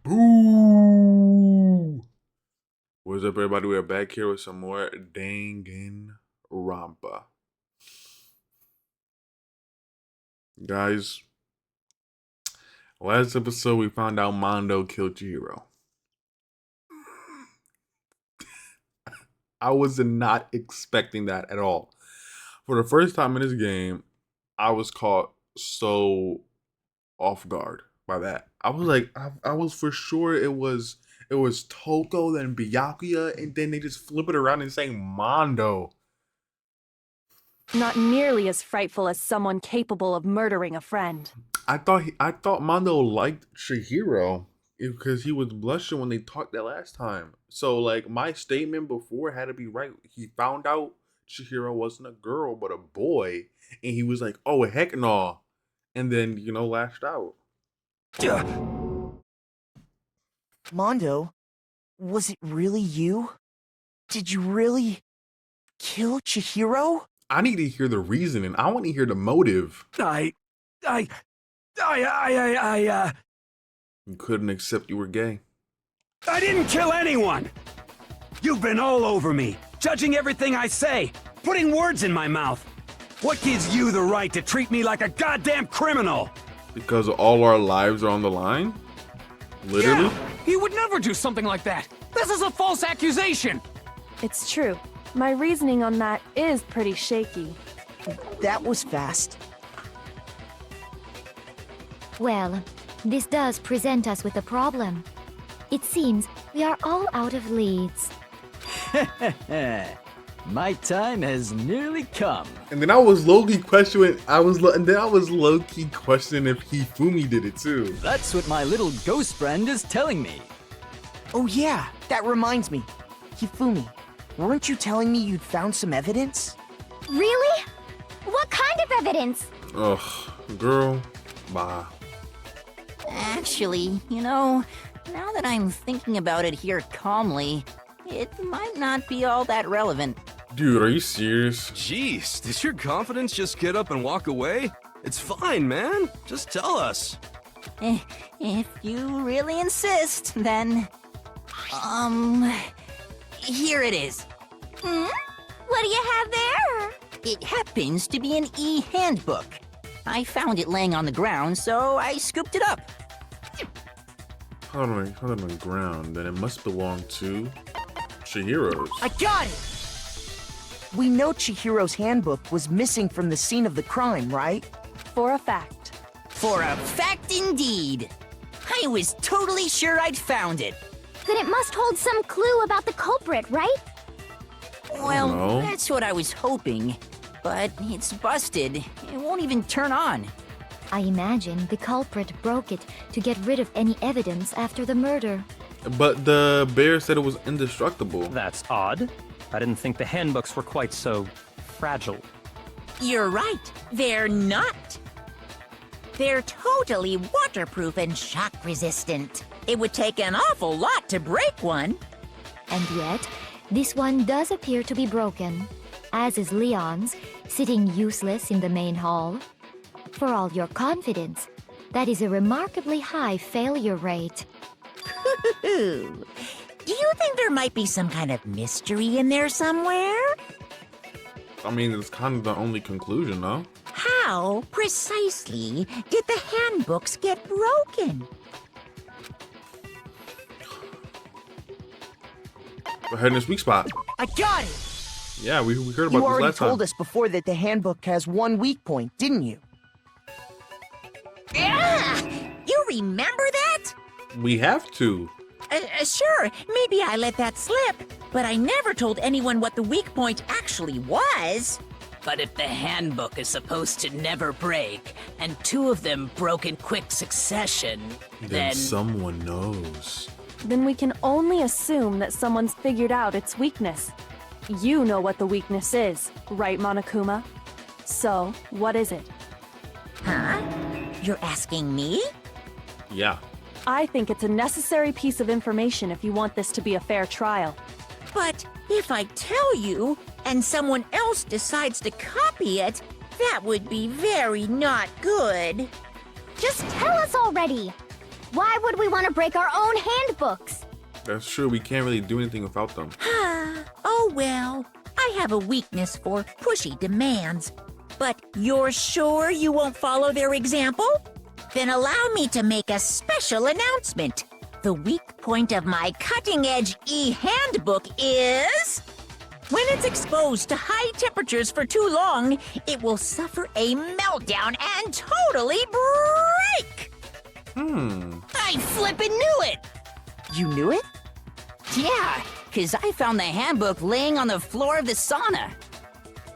Boo! What's up, everybody? We're back here with some more Danganronpa. Guys, last episode we found out Mondo killed Chihiro. I was not expecting that at all. For the first time in this game, I was caught so off guard by that. I was like, I was for sure it was Toko, then Byakuya, and then they just flip it around and saying Mondo. Not nearly as frightful as someone capable of murdering a friend. I thought Mondo liked Chihiro because he was blushing when they talked that last time. So like my statement before had to be right. He found out Chihiro wasn't a girl but a boy, and he was like, "Oh heck no," and then lashed out. Mondo, was it really you? Did you really kill Chihiro? I need to hear the reasoning. I want to hear the motive. I You couldn't accept you were gay. didn't kill anyone! You've been all over me, judging everything I say, putting words in my mouth. What gives you the right to treat me like a goddamn criminal? Because all our lives are on the line? Literally? Yeah, he would never do something like that. This is a false accusation. It's true. My reasoning on that is pretty shaky. That was fast. Well, this does present us with a problem. It seems we are all out of leads. My time has nearly come. And then I was low-key questioning, low-key questioning if Hifumi did it too. That's what my little ghost friend is telling me. Oh yeah, that reminds me. Hifumi, weren't you telling me you'd found some evidence? Really? What kind of evidence? Ugh, girl, bye. Actually, now that I'm thinking about it here calmly, it might not be all that relevant. Dude, are you serious? Jeez, did your confidence just get up and walk away? It's fine, man. Just tell us. If you really insist, then... Here it is. What do you have there? It happens to be an e-handbook. I found it laying on the ground, so I scooped it up. Hold on the ground, then it must belong to Chihiro's. I got it! We know Chihiro's handbook was missing from the scene of the crime, right? For a fact. For a fact indeed. I was totally sure I'd found it. Then it must hold some clue about the culprit, right? Well, know. that's what I was hoping. But it's busted. It won't even turn on. I imagine the culprit broke it to get rid of any evidence after the murder. But the bear said it was indestructible. That's odd. I didn't think the handbooks were quite so fragile. You're right. They're not. They're totally waterproof and shock resistant. It would take an awful lot to break one. And yet, this one does appear to be broken, as is Leon's, sitting useless in the main hall. For all your confidence, that is a remarkably high failure rate. Do you think there might be some kind of mystery in there somewhere? I mean, it's kind of the only conclusion, though. How precisely did the handbooks get broken? We're heading to sweet spot. I got it! Yeah, we heard about You this already last time. told us before that the handbook has one weak point, didn't you? Ah, you remember that? We have to. Sure, maybe I let that slip, but I never told anyone what the weak point actually was. But if the handbook is supposed to never break, and two of them broke in quick succession, Then someone knows. Then we can only assume that someone's figured out its weakness. You know what the weakness is, right, Monokuma? So, what is it? Huh? You're asking me? Yeah. I think it's a necessary piece of information if you want this to be a fair trial. But if I tell you, and someone else decides to copy it, that would be very not good. Just tell us already! Why would we want to break our own handbooks? That's true. We can't really do anything without them. Oh well, I have a weakness for pushy demands. But you're sure you won't follow their example? Then allow me to make a special announcement. The weak point of my cutting-edge e-handbook is... when it's exposed to high temperatures for too long, it will suffer a meltdown and totally break! I flippin' knew it! You knew it? Yeah, 'cause I found the handbook laying on the floor of the sauna.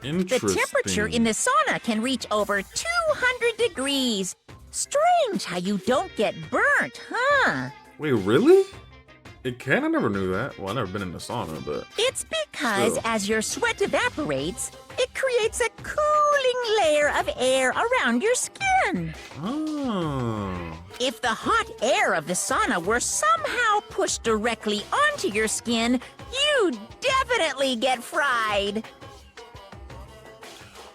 The Interesting. temperature in the sauna can reach over 200 degrees. Strange how you don't get burnt, huh? Wait, really? It can? I never knew that. Well, I've never been in the sauna, but... It's because Still. as your sweat evaporates, it creates a cooling layer of air around your skin. Oh. If the hot air of the sauna were somehow pushed directly onto your skin, you'd definitely get fried.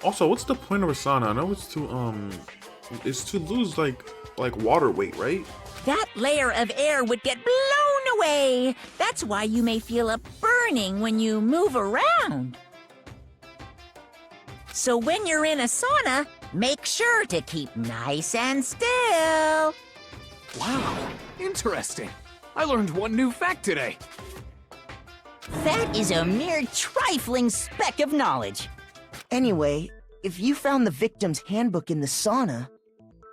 Also, what's the point of a sauna? I know it's to lose like water weight, right? That layer of air would get blown away. That's why you may feel a burning when you move around. So when you're in a sauna, make sure to keep nice and still. Wow, interesting. I learned one new fact today. That is a mere trifling speck of knowledge. Anyway, if you found the victim's handbook in the sauna,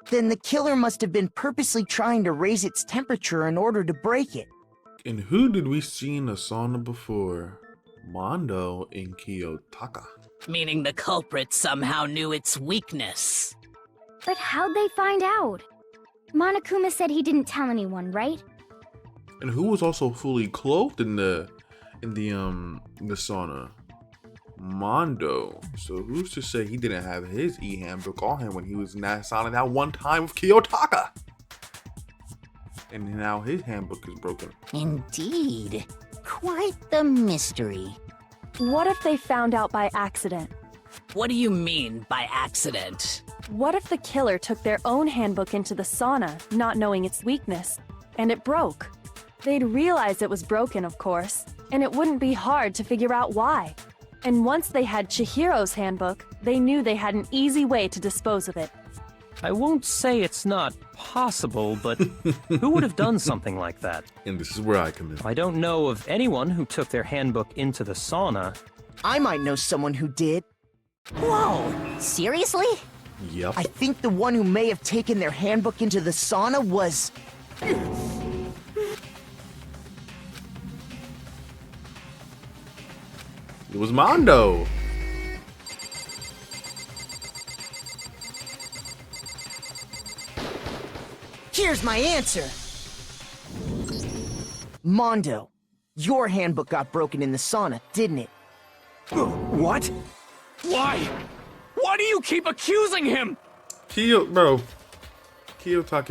then the killer must have been purposely trying to raise its temperature in order to break it. And who did we see in the sauna before? Mondo and Kiyotaka. Meaning the culprit somehow knew its weakness. But how'd they find out? Monokuma said he didn't tell anyone, right? And who was also fully clothed in the sauna? Mondo. So who's to say he didn't have his e-handbook on him when he was in that sauna that one time with Kiyotaka? And now his handbook is broken. Indeed. Quite the mystery. What if they found out by accident? What do you mean by accident? What if the killer took their own handbook into the sauna, not knowing its weakness, and it broke? They'd realize it was broken, of course, and it wouldn't be hard to figure out why. And once they had Chihiro's handbook, they knew they had an easy way to dispose of it. I won't say it's not possible, but who would have done something like that? And this is where I come in. I don't know of anyone who took their handbook into the sauna. I might know someone who did. Whoa, seriously? Yep. I think the one who may have taken their handbook into the sauna was... It was Mondo. Here's my answer. Mondo, your handbook got broken in the sauna, didn't it? What? Why? Why do you keep accusing him? Kiyotaka,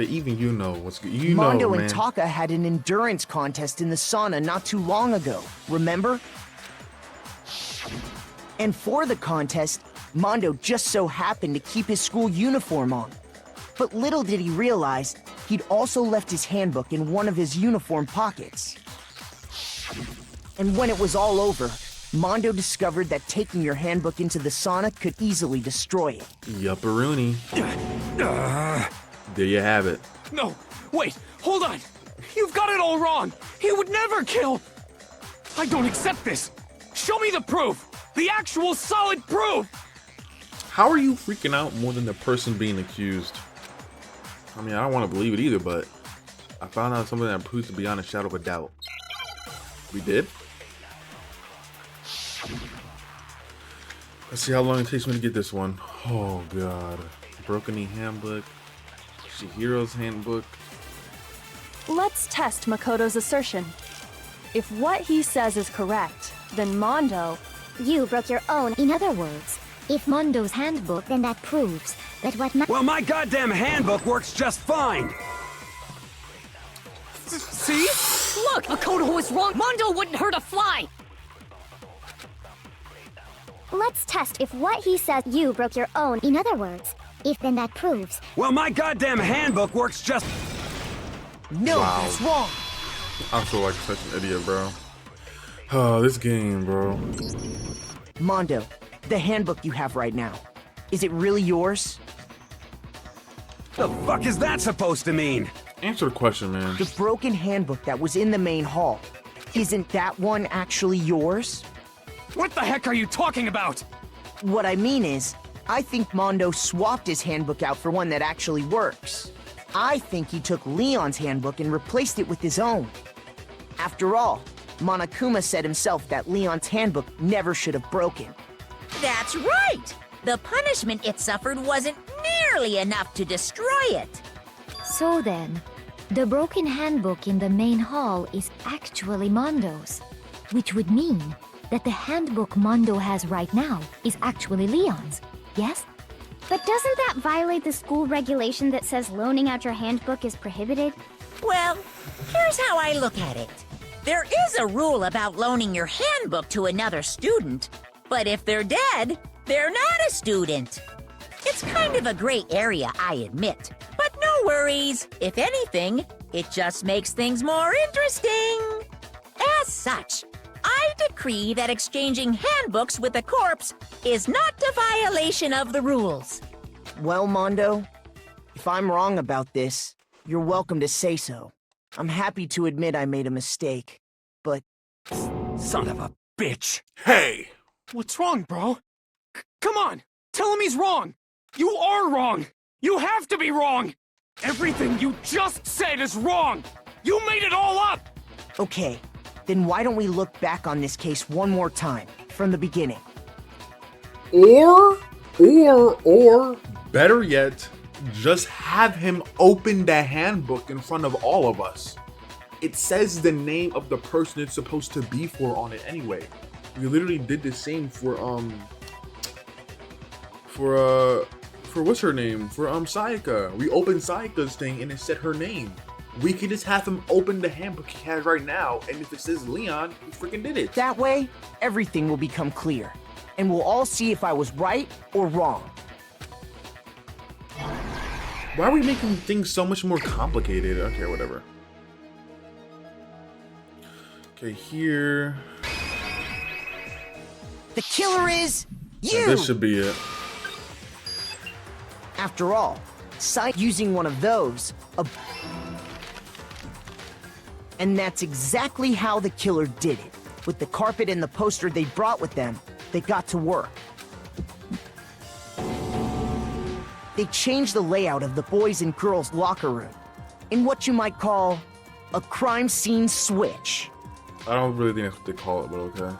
even you know what's good. You Mondo know, and man. Taka had an endurance contest in the sauna not too long ago, remember? And for the contest, Mondo just so happened to keep his school uniform on. But little did he realize, he'd also left his handbook in one of his uniform pockets. And when it was all over, Mondo discovered that taking your handbook into the sauna could easily destroy it. Yupperoonie. There you have it. No, wait, hold on. You've got it all wrong. He would never kill. I don't accept this. Show me the proof. The actual solid proof. How are you freaking out more than the person being accused? I mean, I don't want to believe it either, but I found out something that proves to be beyond a shadow of a doubt. We did? Let's see how long it takes me to get this one. Oh, God. Broken e-handbook. Chihiro's handbook. Let's test Makoto's assertion. If what he says is correct, then Mondo... You broke your own. In other words, if Mondo's handbook, then that proves that what Well, my goddamn handbook works just fine. See? Look, Makoto was wrong. Mondo wouldn't hurt a fly. Let's test if what he says you broke your own. In other words, if then that proves... Well, my goddamn handbook works just... No, Wow. that's wrong. I feel like such an idiot, bro. Oh, this game, bro. Mondo, the handbook you have right now, is it really yours? The fuck is that supposed to mean? Answer the question, man. The broken handbook that was in the main hall, isn't that one actually yours? What the heck are you talking about? What I mean is, I think Mondo swapped his handbook out for one that actually works. I think he took Leon's handbook and replaced it with his own. After all, Monokuma said himself that Leon's handbook never should have broken. That's right! The punishment it suffered wasn't nearly enough to destroy it. So then, the broken handbook in the main hall is actually Mondo's, which would mean that the handbook Mondo has right now is actually Leon's, yes? But doesn't that violate the school regulation that says loaning out your handbook is prohibited? Well, here's how I look at it. There is a rule about loaning your handbook to another student, but if they're dead, they're not a student. It's kind of a gray area, I admit. But no worries. If anything, it just makes things more interesting. As such, I decree that exchanging handbooks with a corpse is not a violation of the rules. Well, Mondo, if I'm wrong about this, you're welcome to say so. I'm happy to admit I made a mistake, but... Son of a bitch. Hey! What's wrong, bro? Come on! Tell him he's wrong! You are wrong! You have to be wrong! Everything you just said is wrong! You made it all up! Okay, then why don't we look back on this case one more time, from the beginning? Or, better yet, just have him open the handbook in front of all of us. It says the name of the person it's supposed to be for on it anyway. We literally did the same for what's her name? For Sayaka. We opened Sayaka's thing and it said her name. We could just have him open the handbook he has right now, and if it says Leon, he freaking did it. That way, everything will become clear, and we'll all see if I was right or wrong. Why are we making things so much more complicated? Okay, whatever. Okay, here. The killer is you! This should be it. After all, using one of those, and that's exactly how the killer did it. With the carpet and the poster they brought with them, they got to work. They changed the layout of the boys' and girls' locker room in what you might call a crime scene switch. I don't really think that's what they call it, but okay.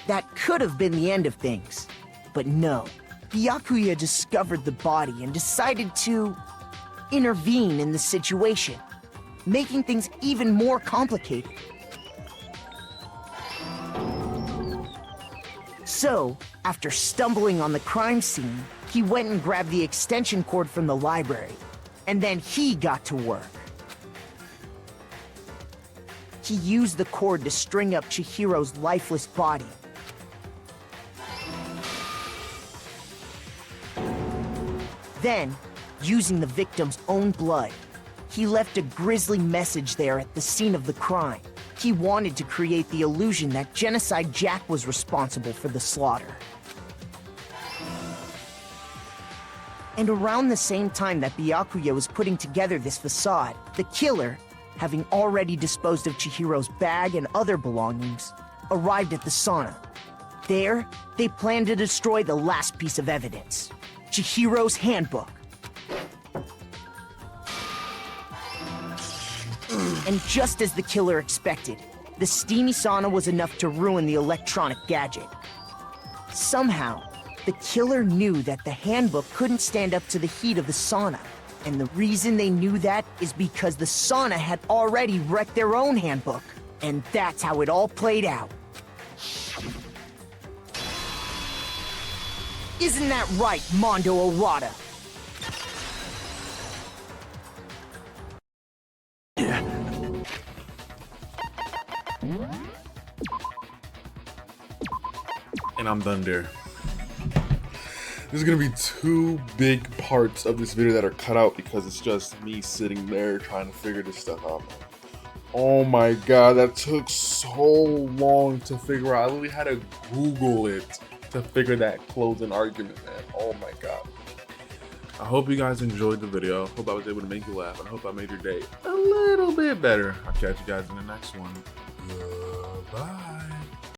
That could have been the end of things, but no. Byakuya discovered the body and decided to intervene in the situation, making things even more complicated. So, after stumbling on the crime scene, he went and grabbed the extension cord from the library, and then he got to work. He used the cord to string up Chihiro's lifeless body. Then, using the victim's own blood, he left a grisly message there at the scene of the crime. He wanted to create the illusion that Genocide Jack was responsible for the slaughter. And around the same time that Byakuya was putting together this facade, the killer, having already disposed of Chihiro's bag and other belongings, arrived at the sauna. There, they planned to destroy the last piece of evidence, Chihiro's handbook. And just as the killer expected, the steamy sauna was enough to ruin the electronic gadget. Somehow, the killer knew that the handbook couldn't stand up to the heat of the sauna. And the reason they knew that is because the sauna had already wrecked their own handbook. And that's how it all played out. Isn't that right, Mondo Owada? And I'm done there. There's gonna be 2 big parts of this video that are cut out because it's just me sitting there trying to figure this stuff out. Oh my god, that took so long to figure out. I literally had to Google it to figure that closing argument, man. Oh my god. I hope you guys enjoyed the video. Hope I was able to make you laugh, and I hope I made your day a little bit better. I'll catch you guys in the next one. Goodbye.